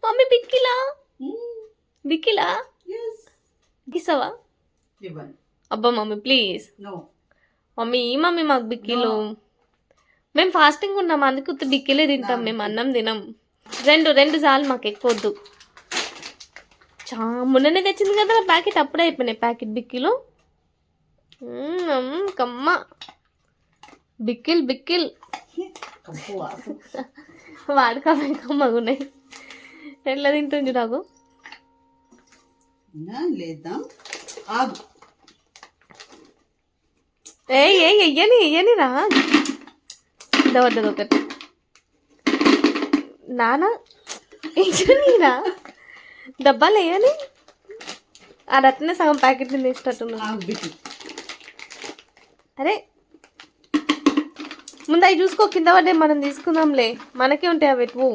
mummy బిక్కిలా బిక్కిలా గిసవా అబ్బా mummy please mummy మాకు బిక్కిలు మేము ఫాస్టింగ్ ఉన్నాం అందుకు బిక్కిలే తింటాం మేము అన్నం తినం రెండు సార్లు మాకు ఎక్కువద్దు మొన్ననే తెచ్చింది కదా ప్యాకెట్ అప్పుడే అయిపోయినాయి ప్యాకెట్ బిక్కిలు కమ్మ బిక్కిల్ వాడుకమే కమ్మగున్నాయి ఎట్లా తింటుంది నాకు ఎయ్యని రా దొడ్డది ఒకటి నానా ఇచ్చినా డబ్బాలు వేయని అది అట్లనే సగం ప్యాకెట్ తినేటట్టున్నా అరే ముందు అవి చూసుకో కింద పడ్డే మనం తీసుకుందాంలే మనకే ఉంటాయి అవి ఎటువు